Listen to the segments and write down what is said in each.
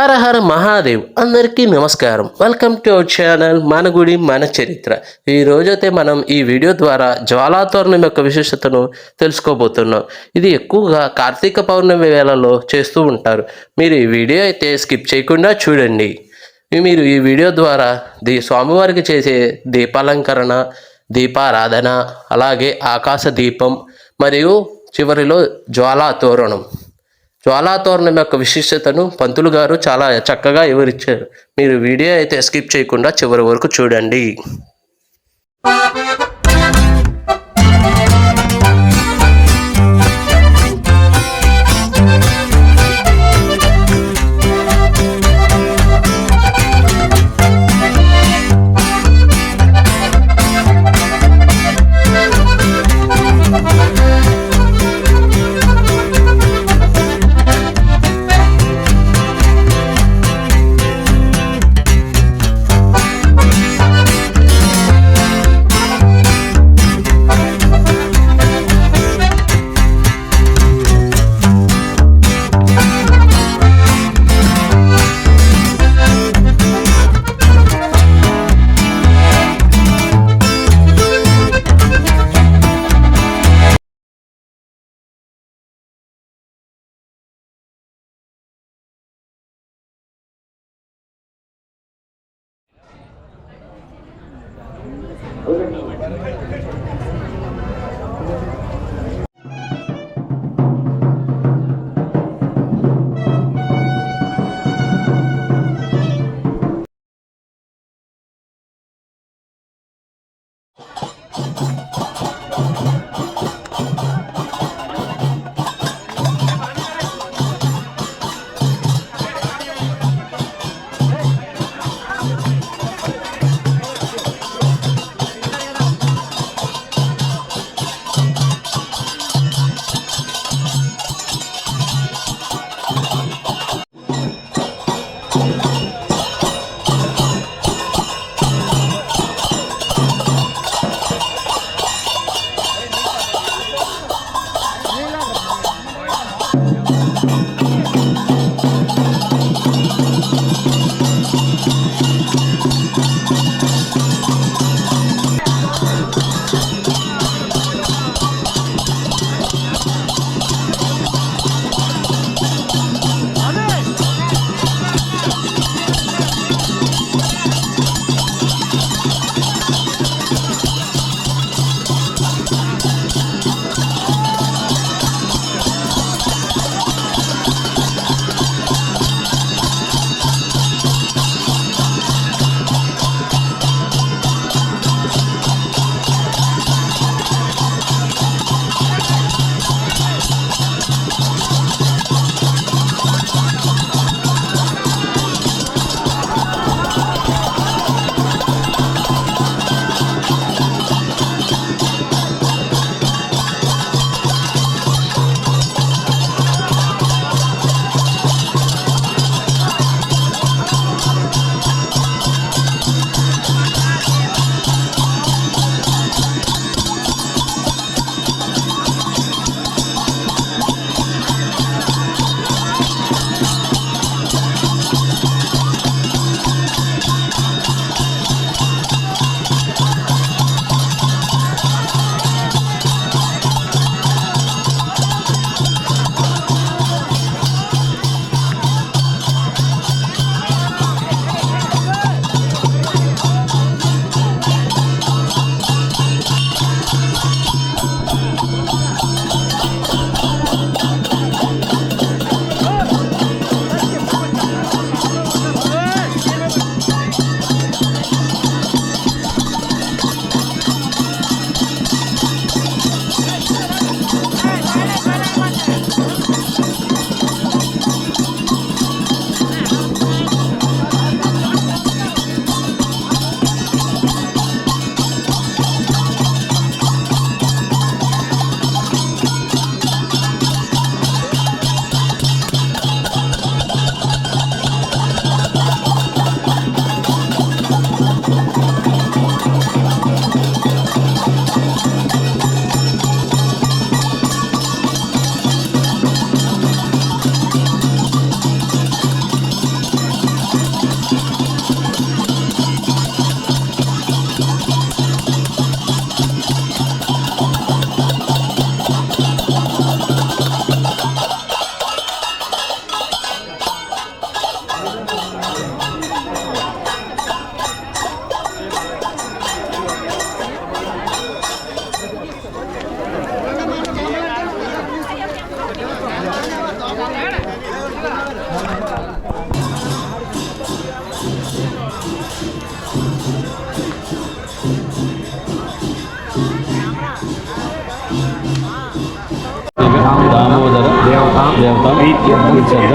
హర హర మహాదేవ్ అందరికీ నమస్కారం. Welcome to our channel మన గుడి మన చరిత్ర. ఈ రోజైతే మనం ఈ వీడియో ద్వారా జ్వాలాతోరణం యొక్క విశేషతను తెలుసుకోబోతున్నాం. ఇది ఎక్కువగా కార్తీక పౌర్ణమి వేళలో చేస్తూ ఉంటారు. మీరు ఈ వీడియో అయితే స్కిప్ చేయకుండా చూడండి. మీరు ఈ వీడియో ద్వారా స్వామివారికి చేసే దీపాలంకరణ, దీపారాధన, అలాగే ఆకాశ దీపం మరియు చివరిలో జ్వాలాతోరణం యొక్క విశిష్టతను పంతులు గారు చాలా చక్కగా వివరించారు. మీరు వీడియో అయితే స్కిప్ చేయకుండా చివరి వరకు చూడండి.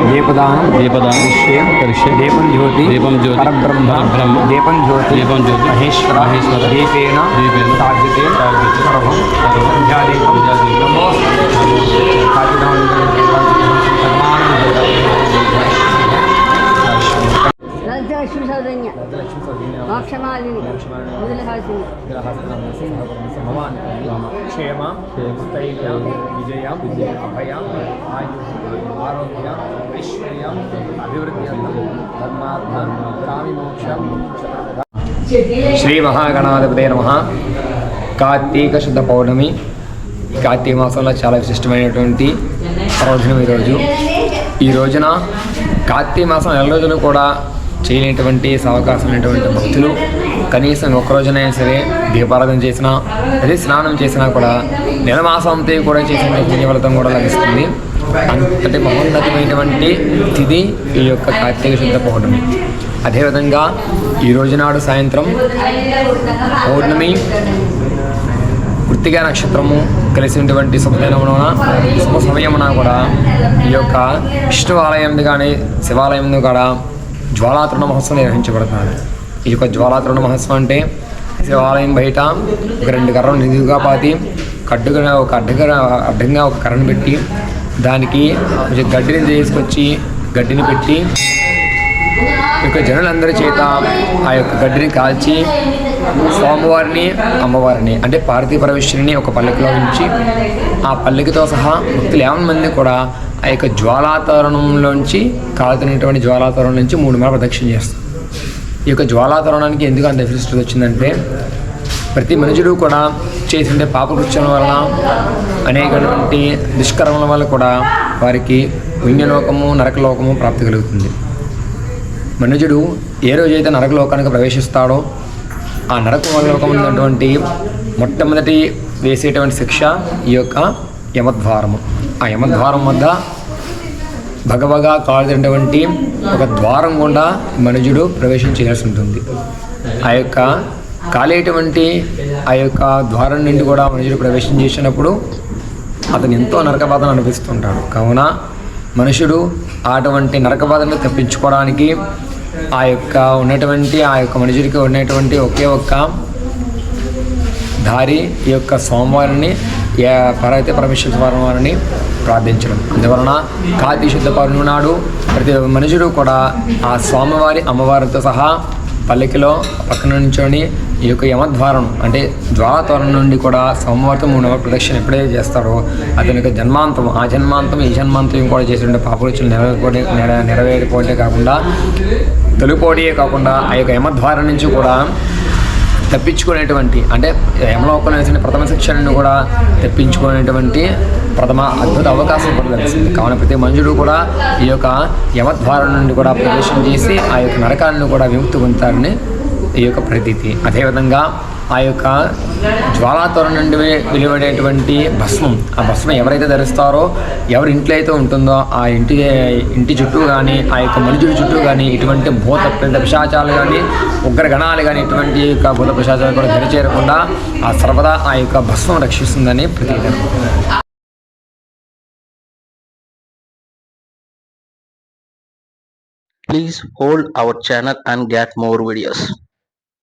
దీపదానం కరిష్యే దీపం జ్యోతి పరబ్రహ్మ దీపం జ్యోతి మహేశ్వర దీపేన సాధ్యతే సర్వం సంధ్యాదీపం నమో లక్ష్మీ సౌజన్య మోక్షమాలిని ముదులహాసిని క్షేమ స్థైర్య విజయ అభయ ఆయు ఆరోగ్య ఐశ్వర్య అభివృద్ధి ధర్మార్థ కామి మోక్షం. శ్రీ మహాగణాధిపతే నమః. కార్తీక శుద్ధ పౌర్ణమి. కార్తీక మాసంలో చాలా విశిష్టమైనటువంటి పర్వదినం ఈ రోజున కార్తీక మాసం నెల రోజులు కూడా చేయలేటువంటి అవకాశమైనటువంటి భక్తులు కనీసం ఒక్కరోజునైనా సరే దీపారాధన చేసినా అదే స్నానం చేసినా కూడా నెల మాసం అంతా కూడా చేసిన పుణ్యఫలితం కూడా లభిస్తుంది. అంతటి మహోన్నతమైనటువంటి తిథి ఈ యొక్క కార్తీక శుద్ధ పౌర్ణమి. అదేవిధంగా ఈ రోజునాడు సాయంత్రం పౌర్ణమి కృత్తికా నక్షత్రము కలిసినటువంటి శుభ సమయమున కూడా ఈ యొక్క విష్ణు ఆలయం కానీ శివాలయం కూడా జ్వాలాతరుణ మహోత్సవం నిర్వహించబడుతుంది. ఈ యొక్క జ్వాలాతరుణ మహోత్సవం అంటే శివాలయం బయట ఒక 2 కర్రలు నిలువుగా పాతి అడ్డంగా ఒక కర్రను పెట్టి దానికి కొంచెం గడ్డిని తీసుకొచ్చి గడ్డిని పెట్టి ఈ యొక్క జనులందరి చేత ఆ యొక్క గడ్డిని కాల్చి స్వామివారిని అమ్మవారిని అంటే పార్వతీ పరమేశ్వరిని ఒక పల్లకిలో ఉంచి ఆ పల్లకితో సహా భక్తులు 50 మంది కూడా ఆ యొక్క జ్వాలాతరుణంలోంచి కాలుతున్నటువంటి జ్వాలాతరుణం నుంచి 3 మార్లు ప్రదక్షిణ చేస్తారు. ఈ యొక్క జ్వాలాతరుణానికి ఎందుకు అంత విశిష్టత వచ్చిందంటే ప్రతి మనుషుడు కూడా చేసిండే పాపకృత్యం వలన అనేకటువంటి దుష్కర్మల వల్ల కూడా వారికి పుణ్యలోకము నరకలోకము ప్రాప్తి కలుగుతుంది. మనుషుడు ఏ రోజైతే నరకలోకానికి ప్రవేశిస్తాడో ఆ నరకలోకం ఉన్నటువంటి మొట్టమొదటి వేసేటువంటి శిక్ష ఈ యొక్క యమద్వారము. ఆ యమద్వారం వద్ద భగవగా కాలుతున్నటువంటి ఒక ద్వారం గుండా మనుషుడు ప్రవేశం చేయాల్సి ఉంటుంది. ఆ యొక్క కాలేటువంటి ఆ యొక్క ద్వారం నుండి కూడా మనుషుడు ప్రవేశం చేసినప్పుడు అతను ఎంతో నరకబాధను అనిపిస్తుంటాడు. కావున మనుషుడు అటువంటి నరకబాధను తప్పించుకోవడానికి ఆ యొక్క మనుషుడికి ఉన్నటువంటి ఒకే ఒక్క దారి ఈ యొక్క సోమవారిని పార్వతీ పరమేశ్వర వారిని ప్రార్థించడం. అందువలన కార్తీక శుద్ధ పౌర్ణమి నాడు ప్రతి మనుషుడు కూడా ఆ స్వామివారి అమ్మవారితో సహా పల్లకిలో పక్కన నుంచొని ఈ యొక్క యమద్వారం అంటే జ్వాలాతోరణం నుండి కూడా స్వామివారితో 3 మార్లు ప్రదక్షిణ ఎప్పుడైతే చేస్తాడో అతని యొక్క జన్మాంతం ఆ జన్మాంతం ఈ జన్మాంతం కూడా చేసిన పాపరుచులు నెరవేరిపోతే కాకుండా తొలిపోటీయే కాకుండా ఆ యొక్క యమద్వారం నుంచి కూడా తప్పించుకునేటువంటి అంటే యమలోకంలో వేసిన ప్రథమ శిక్షణను కూడా తప్పించుకునేటువంటి అద్భుత అవకాశం కూడా లభిస్తుంది. కావున ప్రతి మనుషుడు కూడా ఈ యొక్క యమద్వారం నుండి కూడా ప్రవేశం చేసి ఆ యొక్క నరకాలను కూడా విముక్తి పొందుతారని ఈ యొక్క ప్రతీతి. అదేవిధంగా ఆ యొక్క జ్వాలాతోరణం నుండి వెలువడేటువంటి భస్మం, ఆ భస్మం ఎవరైతే ధరిస్తారో ఎవరి ఇంట్లో అయితే ఉంటుందో ఆ ఇంటి చుట్టూ కానీ ఆ యొక్క మనుషుడి చుట్టూ కానీ ఇటువంటి భూత ప్రేత పిశాచాలు కానీ ఉగ్రగణాలు కానీ ఇటువంటి యొక్క భూత పిశాచాలు కూడా దరిచేరకుండా ఆ సర్వదా ఆ యొక్క భస్మం రక్షిస్తుందని ప్రతీతి. Please hold our channel and get more videos.